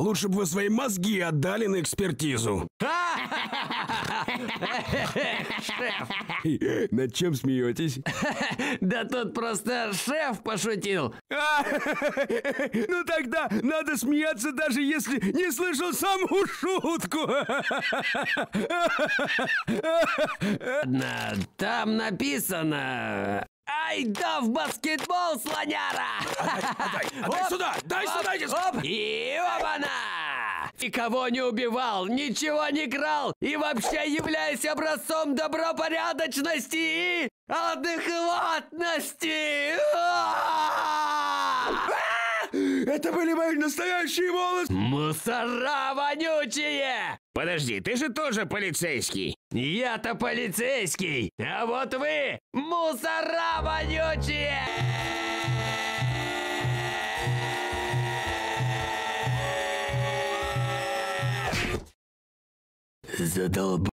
Лучше бы вы свои мозги отдали на экспертизу. Над чем смеетесь? Да тут просто шеф пошутил. Ну тогда надо смеяться, даже если не слышал саму шутку. Ладно, там написано... Ай да в баскетбол, слоняра! Дай сюда, дай сюда! Оп, и оба-на! Никого не убивал, ничего не крал и вообще являюсь образцом добропорядочности и адекватности! Это были мои настоящие волосы! Мусора вонючие! Подожди, ты же тоже полицейский. Я-то полицейский, а вот вы мусора вонючие! Задолб...